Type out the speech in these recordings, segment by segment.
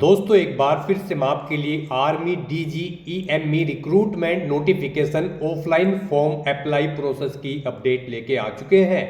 दोस्तों एक बार फिर से मैं आपके लिए army DGEME recruitment notification offline form apply process की अपडेट लेके आ चुके हैं।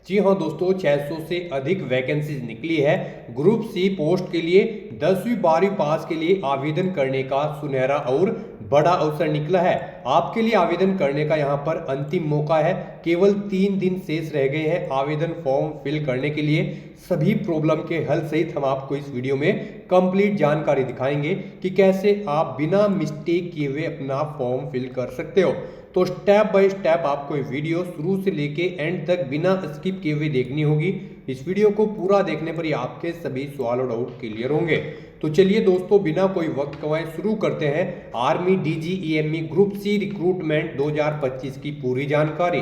जी हाँ दोस्तों, 600 से अधिक वैकेंसीज निकली है। ग्रुप सी पोस्ट के लिए 10वीं 12वीं पास के लिए आवेदन करने का सुनहरा और बड़ा अवसर निकला है। आपके लिए आवेदन करने का यहाँ पर अंतिम मौका है। केवल 3 दिन शेष रह गए हैं आवेदन फॉर्म फिल करने के लिए। सभी प्रॉब्लम के हल सहित हम आपको इस वीडियो में कंप्लीट जानकारी दिखाएंगे कि कैसे आप बिना मिस्टेक किए हुए अपना फॉर्म फिल कर सकते हो। तो स्टेप बाय स्टेप आपको ये वीडियो शुरू से लेके एंड तक बिना स्किप किए हुए देखनी होगी। इस वीडियो को पूरा देखने पर ही आपके सभी सवाल और डाउट क्लियर होंगे। तो चलिए दोस्तों, बिना कोई वक्त गवाए शुरू करते हैं army DGEME group C recruitment 2025 की पूरी जानकारी।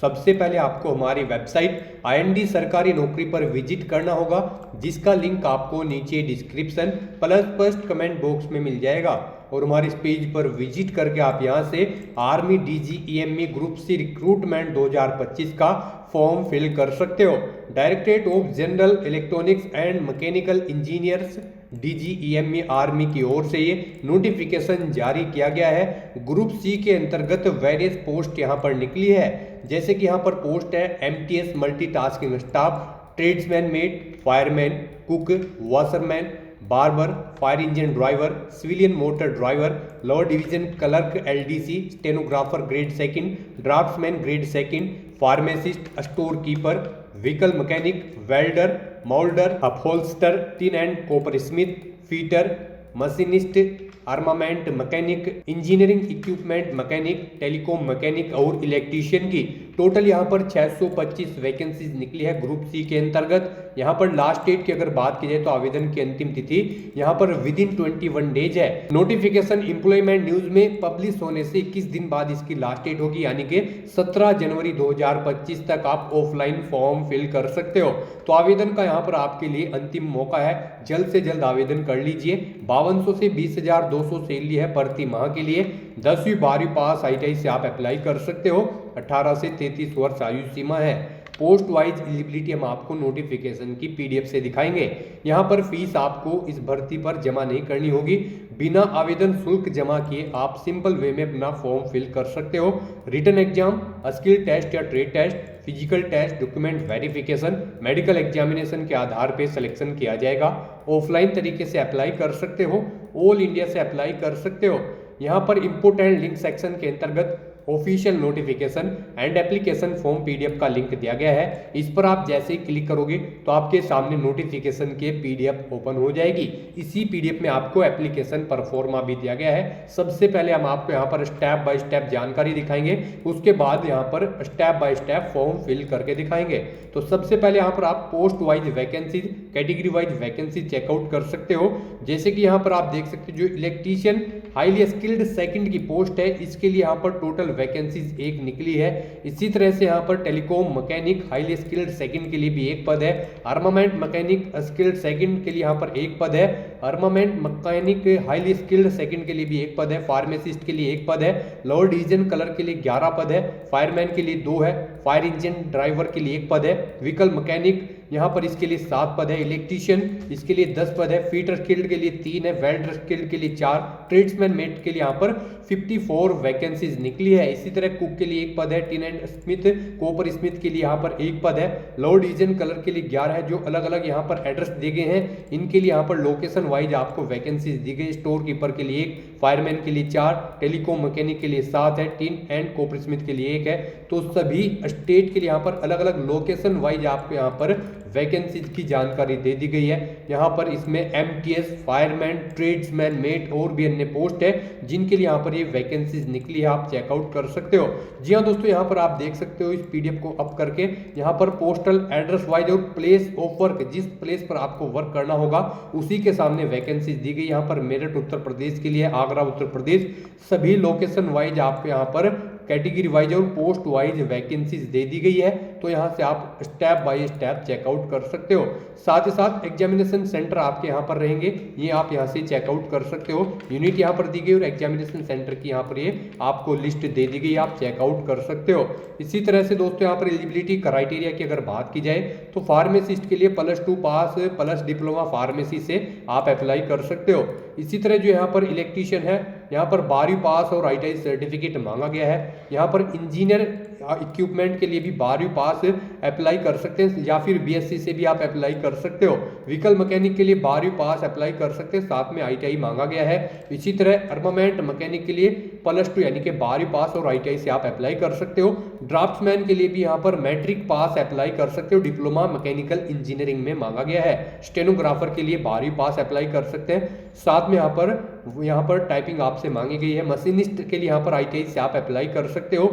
सबसे पहले आपको हमारी वेबसाइट IND सरकारी नौकरी पर विजिट करना होगा, जिसका लिंक आपको नीचे description plus first comment box में मिल जाएगा। और हमारे इस पेज पर विजिट करके आप यहां से army DGEME group C recruitment 2025 का फॉर्म फिल कर सकते हो। Directorate of general electronics and mechanical engineers DGEME army की ओर से ये नोटिफिकेशन जारी किया गया है। ग्रुप सी के अंतर्गत वेरियस पोस्ट यहाँ पर निकली है। जैसे कि यहाँ पर पोस्ट है MTS multitasking staff, tradesman mate, fireman, cook, washerman, barber, fire engine driver, civilian motor driver, lower division clerk LDC, stenographer grade second, draftsman grade second, pharmacist, store keeper, vehicle mechanic, welder, moulder, upholster, tin and copper smith, fitter, machinist, armament mechanic, engineering equipment mechanic, telecom mechanic और electrician की total यहाँ पर 625 vacancies निकली है group C के अंतर्गत। यहाँ पर लास्ट डेट की अगर बात की जाए तो आवेदन की अंतिम तिथि यहाँ पर विदिन 21 डेज है। नोटिफिकेशन एम्प्लॉयमेंट न्यूज में पब्लिश होने से 21 दिन बाद इसकी लास्ट डेट होगी, यानी कि 17 जनवरी 2025 तक आप ऑफलाइन फॉर्म फिल कर सकते हो। तो आवेदन का यहाँ पर आपके लिए अंतिम मौका है, जल्द से जल्द आवेदन कर लीजिए। 5200 से 20,200 सैलरी है प्रति माह के लिए। 10वीं 12वीं पास ITI से आप अप्लाई कर सकते हो। 18 से 33 वर्ष आयु सीमा है। पोस्ट वाइज एलिजिबिलिटी हम आपको नोटिफिकेशन की PDF से दिखाएंगे। यहाँ पर फीस आपको इस भर्ती पर जमा नहीं करनी होगी। बिना आवेदन शुल्क जमा किए आप सिंपल वे में अपना फॉर्म फिल कर सकते हो। रिटन एग्जाम, स्किल टेस्ट या trade test, physical test, document verification, medical examination के आधार पर सिलेक्शन किया जाएगा। ऑफलाइन तरीके से अप्लाई कर सकते हो, ऑल इंडिया से अप्लाई कर सकते हो। यहाँ पर इंपोर्टेंट लिंक सेक्शन के अंतर्गत official notification and application form PDF का लिंक दिया गया है। इस पर आप जैसे ही क्लिक करोगे तो आपके सामने नोटिफिकेशन के PDF ओपन हो जाएगी। इसी PDF में आपको एप्लीकेशन परफॉर्मा भी दिया गया है। सबसे पहले हम आपको यहाँ पर स्टेप बाय स्टेप जानकारी दिखाएंगे, उसके बाद यहाँ पर step by step form fill करके दिखाएंगे। तो सबसे पहले यहाँ पर आप post wise vacancies, category wise vacancy check out कर सकते हो। जैसे कि यहाँ पर आप देख सकते हो जो इलेक्ट्रीशियन हाईली स्किल्ड सेकंड की पोस्ट है, इसके लिए यहाँ पर टोटल वैकेंसीज 1 निकली है। इसी तरह से यहाँ पर telecom mechanic highly skilled second के लिए भी 1 पद है। आर्मामेंट मैकेनिक स्किल्ड सेकंड के लिए यहाँ पर 1 पद है। Armament mechanic highly skilled second के लिए भी 1 पद है। फार्मेसिस्ट के लिए 1 पद है। लोअर डिवीजन कलर के लिए 11 पद है। फायरमैन के लिए 2 है। फायर इंजन ड्राइवर के लिए 1 पद है। व्हीकल मैकेनिक यहाँ पर इसके लिए 7 पद है। इलेक्ट्रीशियन इसके लिए 10 पद है। फीटर स्किल्ड के लिए 3 है। वेल्डर स्किल्ड के लिए 4, ट्रेड्समैन मेट के लिए यहाँ पर 54 वैकेंसीज निकली है। इसी तरह कुक के लिए 1 पद है। Tin and Smith, copper Smith के लिए यहाँ पर 1 पद है। लोअर डिवीजन कलर के लिए 11 है। जो अलग अलग यहाँ पर एड्रेस दिए गए हैं, इनके लिए यहाँ पर लोकेशन वाइज आपको वैकेंसीज दी गई। स्टोर कीपर के लिए 1, फायरमैन के लिए 4, टेलीकॉम मैकेनिक के लिए 7 है। टिन एंड कॉपर स्मिथ के लिए 1 है। तो सभी स्टेट के लिए यहाँ पर अलग अलग लोकेशन वाइज आपको यहाँ पर वैकेंसीज की जानकारी दे दी गई है। यहाँ पर इसमें MTS, फायरमैन, ट्रेड्समैन मेट और भी अन्य पोस्ट है जिनके लिए यहाँ पर ये वैकेंसीज निकली है, आप चेकआउट कर सकते हो। जी हाँ दोस्तों, यहाँ पर आप देख सकते हो इस PDF को अप करके यहाँ पर पोस्टल एड्रेस वाइज और प्लेस ऑफ वर्क, जिस प्लेस पर आपको वर्क करना होगा उसी के सामने वैकेंसीज दी गई। यहाँ पर मेरठ उत्तर प्रदेश के लिए, आगरा उत्तर प्रदेश, सभी लोकेशन वाइज आपको यहाँ पर कैटेगरी वाइज और पोस्ट वाइज वैकेंसीज दे दी गई है, तो यहाँ से आप स्टेप बाय स्टेप चेकआउट कर सकते हो। साथ ही साथ एग्जामिनेशन सेंटर आपके यहाँ पर रहेंगे, ये आप यहाँ से चेकआउट कर सकते हो। यूनिट यहाँ पर दी गई और एग्जामिनेशन सेंटर की यहाँ पर ये आपको लिस्ट दे दी गई, आप चेकआउट कर सकते हो। इसी तरह से दोस्तों यहाँ पर एलिजिबिलिटी क्राइटेरिया की अगर बात की जाए तो फार्मासिस्ट के लिए +2 पास प्लस डिप्लोमा फार्मेसी से आप अप्लाई कर सकते हो। इसी तरह जो यहाँ पर इलेक्ट्रीशियन है, यहाँ पर 12वीं पास और ITI सर्टिफिकेट मांगा गया है। यहाँ पर इंजीनियर इक्विपमेंट के लिए भी 12वीं पास अप्लाई कर सकते हैं, या फिर BSc से भी आप अप्लाई कर सकते हो। व्हीकल मैकेनिक के लिए 12वीं पास अप्लाई कर सकते हैं, साथ में ITI मांगा गया है। इसी तरह आर्मामेंट मैकेनिक के लिए +2 यानी कि 12वीं पास और ITI से आप अप्लाई कर सकते हो। ड्राफ्ट्समैन के लिए भी यहाँ पर मैट्रिक पास अप्लाई कर सकते हो, डिप्लोमा मैकेनिकल इंजीनियरिंग में मांगा गया है। स्टेनोग्राफर के लिए 12वीं पास अप्लाई कर सकते हैं, साथ में यहाँ पर टाइपिंग आपसे मांगी गई है। मशीनिस्ट के लिए यहाँ पर ITI से आप अप्लाई कर सकते हो।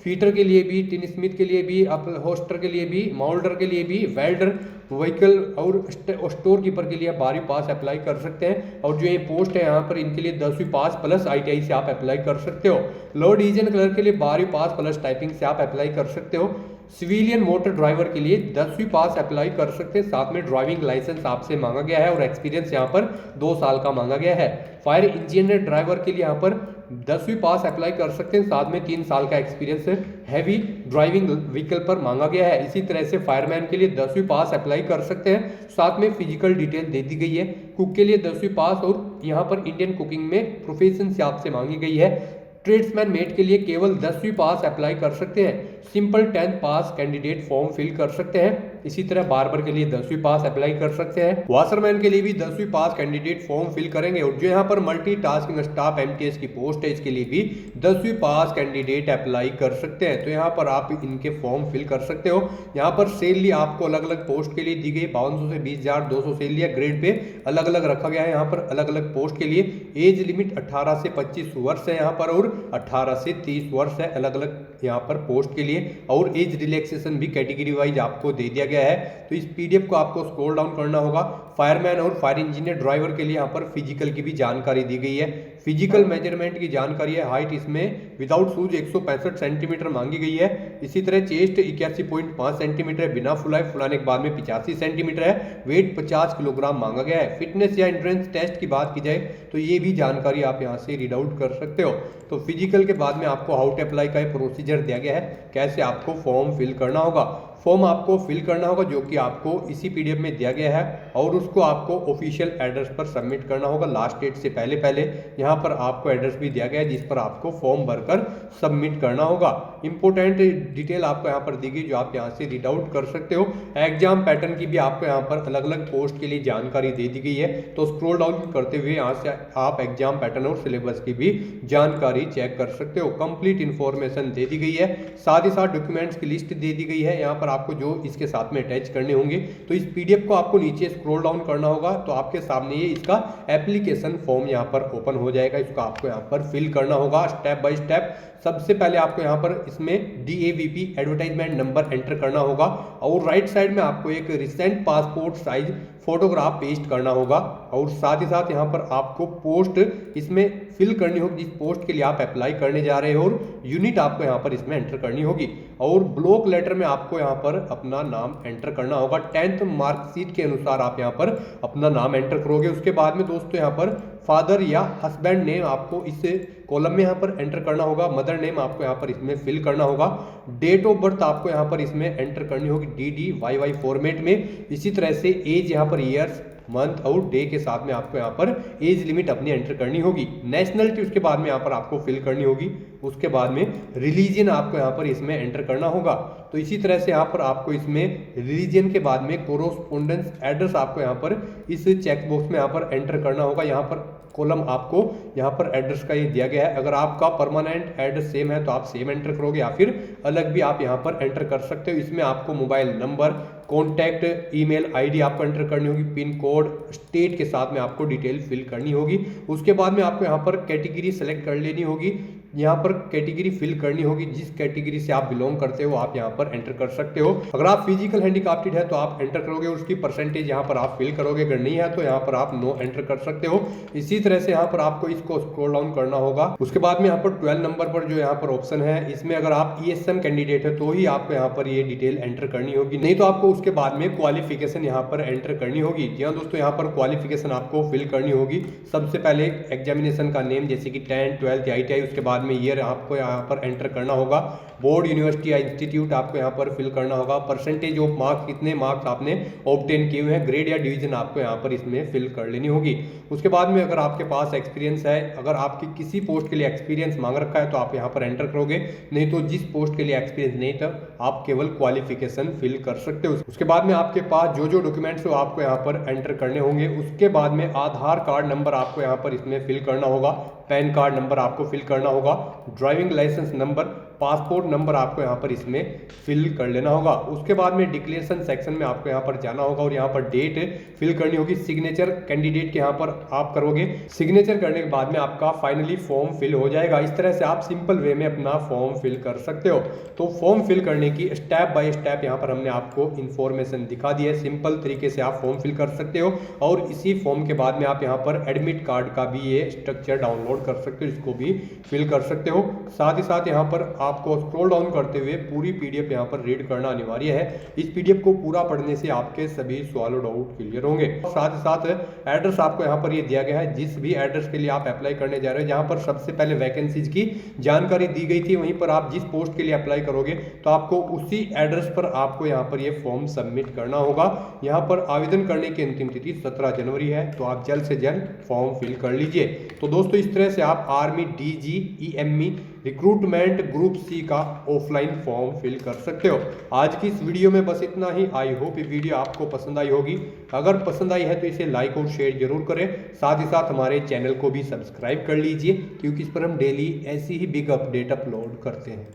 फीटर के लिए भी, टिन स्मिथ के लिए भी, होस्टर के लिए भी, मोल्डर के लिए भी, वेल्डर, व्हीकल और स्टोर कीपर के लिए 12वीं पास अप्लाई कर सकते हैं। और जो ये पोस्ट है यहाँ पर इनके लिए 10वीं पास प्लस ITI से आप अप्लाई कर सकते हो। लोअर डिवीजन क्लर्क के लिए 12वीं पास प्लस टाइपिंग से आप अप्लाई कर सकते हो। सिविलियन मोटर ड्राइवर के लिए 10वीं पास अप्लाई कर सकते हैं, साथ में ड्राइविंग लाइसेंस आपसे मांगा गया है और एक्सपीरियंस यहाँ पर 2 साल का मांगा गया है। फायर इंजीनियर ड्राइवर के लिए यहाँ पर 10वीं पास अप्लाई कर सकते हैं, साथ में 3 साल का एक्सपीरियंस हैवी ड्राइविंग व्हीकल पर मांगा गया है। इसी तरह से फायरमैन के लिए 10वीं पास अप्लाई कर सकते हैं, साथ में फिजिकल डिटेल दे दी गई है। कुक के लिए 10वीं पास और यहाँ पर इंडियन कुकिंग में प्रोफेशन से आपसे मांगी गई है। ट्रेड्समैन मेट के लिए केवल 10वीं पास अप्लाई कर सकते हैं। सिंपल 10th पास कैंडिडेट फॉर्म फिल कर सकते हैं। इसी तरह बार्बर के लिए 10वीं पास अप्लाई कर सकते हैं। वाशरमैन के लिए भी 10वीं पास कैंडिडेट फॉर्म फिल करेंगे। और जो यहाँ पर मल्टीटास्किंग स्टाफ MTS की पोस्ट है, इसके लिए भी 10वीं पास कैंडिडेट अप्लाई कर सकते हैं। तो यहाँ पर आप इनके फॉर्म फिल कर सकते हो। यहाँ पर सैलरी आपको अलग अलग पोस्ट के लिए दी गई, 5200 से 20,200 सैलरी है। ग्रेड पे अलग अलग रखा गया है। यहाँ पर अलग अलग पोस्ट के लिए एज लिमिट 18 से 25 वर्ष है यहाँ पर, और 18 से 30 वर्ष है अलग अलग यहाँ पर पोस्ट के लिए। और एज रिलैक्सेशन भी कैटेगरी वाइज आपको दे दिया गया है। तो इस PDF को आपको स्क्रॉल डाउन करना होगा। फायरमैन और फायर इंजीनियर ड्राइवर के लिए यहाँ पर फिजिकल की भी जानकारी दी गई है। फिजिकल मेजरमेंट की जानकारी है। हाइट इसमें विदाउट शूज 165 सेंटीमीटर मांगी गई है। इसी तरह चेस्ट 81.5 सेंटीमीटर है, बिना फुलाए, फुलाने के बाद में 85 सेंटीमीटर है। वेट 50 किलोग्राम मांगा गया है। फिटनेस या एंड्योरेंस टेस्ट की बात की जाए तो ये भी जानकारी आप यहाँ से रीड आउट कर सकते हो। तो फिजिकल के बाद में आपको हाउ टू अप्लाई का प्रोसीजर दिया गया है, कैसे आपको फॉर्म फिल करना होगा। फॉर्म आपको फिल करना होगा जो कि आपको इसी PDF में दिया गया है, और उसको आपको ऑफिशियल एड्रेस पर सबमिट करना होगा। लास्ट डेट से पहले पहले यहाँ पर आपको एड्रेस भी दिया गया है जिस पर आपको फॉर्म भरकर सबमिट करना होगा। इंपॉर्टेंट डिटेल आपको यहाँ पर दी गई जो आप यहाँ से रीड आउट कर सकते हो। एग्जाम पैटर्न की भी आपको यहाँ पर अलग अलग पोस्ट के लिए जानकारी दे दी गई है। तो स्क्रॉल डाउन करते हुए यहाँ से आप एग्जाम पैटर्न और सिलेबस की भी जानकारी चेक कर सकते हो। कंप्लीट इन्फॉर्मेशन दे दी गई है, साथ ही साथ डॉक्यूमेंट्स की लिस्ट दे दी गई है यहाँ पर आपको जो इसके साथ में अटैच करने होंगे। तो इस PDF को आपको नीचे स्क्रॉल डाउन करना होगा, तो आपके सामने ये इसका एप्लीकेशन फॉर्म यहाँ पर ओपन हो जाएगा। इसको आपको यहाँ पर फिल करना होगा स्टेप बाय स्टेप। सबसे पहले आपको यहाँ पर इसमें DAVP एडवर्टाइजमेंट नंबर एंटर करना होगा, और राइट साइड में आपको एक recent passport size photograph paste करना होगा। और साथ ही साथ यहाँ पर आपको पोस्ट इसमें फिल करनी होगी जिस पोस्ट के लिए आप अप्लाई करने जा रहे हो, और यूनिट आपको यहाँ पर इसमें एंटर करनी होगी। और ब्लॉक लेटर में आपको यहाँ पर अपना नाम एंटर करना होगा। 10th मार्कशीट के अनुसार आप यहाँ पर अपना नाम एंटर करोगे। उसके बाद में दोस्तों यहाँ पर फादर या हस्बैंड नेम आपको इस कॉलम में यहाँ पर एंटर करना होगा। मदर नेम आपको यहाँ पर इसमें फिल करना होगा। डेट ऑफ बर्थ आपको यहाँ पर इसमें एंटर करनी होगी DDYY फॉर्मेट में। इसी तरह से एज यहाँ पर ईयर्स, मंथ और डे के साथ में आपको यहाँ पर एज लिमिट अपनी एंटर करनी होगी। नेशनलिटी उसके बाद में यहाँ पर आपको फिल करनी होगी। उसके बाद में रिलीजन आपको यहाँ पर इसमें एंटर करना होगा। तो इसी तरह से यहाँ पर आपको इसमें रिलीजन के बाद में कोरोस्पोंडेंस एड्रेस आपको यहाँ पर इस चेक बॉक्स में यहाँ पर एंटर करना होगा। यहाँ पर कॉलम आपको यहाँ पर एड्रेस का ये दिया गया है। अगर आपका परमानेंट एड्रेस सेम है तो आप सेम एंटर करोगे, या फिर अलग भी आप यहाँ पर एंटर कर सकते हो। इसमें आपको mobile number, contact, email ID आपको एंटर करनी होगी। पिन कोड, स्टेट के साथ में आपको डिटेल फिल करनी होगी। उसके बाद में आपको यहाँ पर कैटेगरी सेलेक्ट कर लेनी होगी। यहाँ पर कैटेगरी फिल करनी होगी। जिस कैटेगरी से आप बिलोंग करते हो आप यहाँ पर एंटर कर सकते हो। अगर आप फिजिकल हैंडीकैप्टेड है तो आप एंटर करोगे, उसकी परसेंटेज यहाँ पर आप फिल करोगे। अगर नहीं है तो यहाँ पर आप नो एंटर कर सकते हो। इसी तरह से यहाँ पर आपको इसको स्क्रॉल डाउन करना होगा। उसके बाद में यहाँ पर 12 नंबर पर जो यहाँ पर ऑप्शन है, इसमें अगर आप ESM कैंडिडेट है तो ही आपको यहाँ पर ये डिटेल एंटर करनी होगी, नहीं तो आपको उसके बाद में क्वालिफिकेशन यहाँ पर एंटर करनी होगी। जी हाँ दोस्तों, यहाँ पर क्वालिफिकेशन आपको फिल करनी होगी। सबसे पहले एग्जामिनेशन का नेम जैसे कि 10th 12th ITI, उसके बाद में ईयर आपको यहाँ पर एंटर करना होगा। बोर्ड, यूनिवर्सिटी या इंस्टीट्यूट आपको यहाँ पर फिल करना होगा। परसेंटेज ऑफ मार्क्स, कितने मार्क्स आपने ऑब्टेन किए हुए हैं, ग्रेड या डिवीजन आपको यहाँ पर इसमें फिल कर लेनी होगी। उसके बाद में अगर आपके पास एक्सपीरियंस है, अगर आपकी किसी पोस्ट के लिए एक्सपीरियंस मांग रखा है तो आप यहाँ पर एंटर करोगे, नहीं तो जिस पोस्ट के लिए एक्सपीरियंस नहीं था आप केवल क्वालिफिकेशन फिल कर सकते हो। उसके बाद में आपके पास जो जो डॉक्यूमेंट्स हो आपको यहाँ पर एंटर करने होंगे। उसके बाद में आधार कार्ड नंबर आपको यहाँ पर इसमें फिल करना होगा, पैन कार्ड नंबर आपको फिल करना होगा, driving licence number, passport number आपको यहाँ पर इसमें फिल कर लेना होगा। उसके बाद में डिक्लेरेशन सेक्शन में आपको यहाँ पर जाना होगा और यहाँ पर डेट फिल करनी होगी। सिग्नेचर कैंडिडेट के यहाँ पर आप करोगे। सिग्नेचर करने के बाद में आपका फाइनली फॉर्म फिल हो जाएगा। इस तरह से आप सिंपल वे में अपना फॉर्म फिल कर सकते हो। तो फॉर्म फिल करने की स्टेप बाय स्टेप यहाँ पर हमने आपको इन्फॉर्मेशन दिखा दी है। सिंपल तरीके से आप फॉर्म फिल कर सकते हो और इसी फॉर्म के बाद में आप यहाँ पर एडमिट कार्ड का भी ये स्ट्रक्चर डाउनलोड कर सकते हो, इसको भी फिल कर सकते हो। साथ ही साथ यहाँ पर आपको स्क्रॉल डाउन करते हुए पूरी PDF यहाँ पर रीड करना अनिवार्य है। इस PDF को पूरा पढ़ने से आपके सभी सवालों डाउट क्लियर होंगे। साथ ही साथ एड्रेस आपको यहाँ पर ये दिया गया है, जिस भी एड्रेस के लिए आप अप्लाई करने जा रहे हो, जहाँ पर सबसे पहले वैकेंसीज की जानकारी दी गई थी, वहीं पर आप जिस पोस्ट के लिए अप्लाई करोगे तो आपको उसी एड्रेस पर आपको यहाँ पर ये फॉर्म सबमिट करना होगा। यहाँ पर आवेदन करने की अंतिम तिथि 17 जनवरी है, तो आप जल्द से जल्द फॉर्म फिल कर लीजिए। तो दोस्तों, इस तरह से आप army DG EME recruitment group C का ऑफलाइन फॉर्म फिल कर सकते हो। आज की इस वीडियो में बस इतना ही। आई होप ये वीडियो आपको पसंद आई होगी। अगर पसंद आई है तो इसे लाइक और शेयर जरूर करें। साथ ही साथ हमारे चैनल को भी सब्सक्राइब कर लीजिए, क्योंकि इस पर हम डेली ऐसी ही बिग अपडेट अपलोड करते हैं।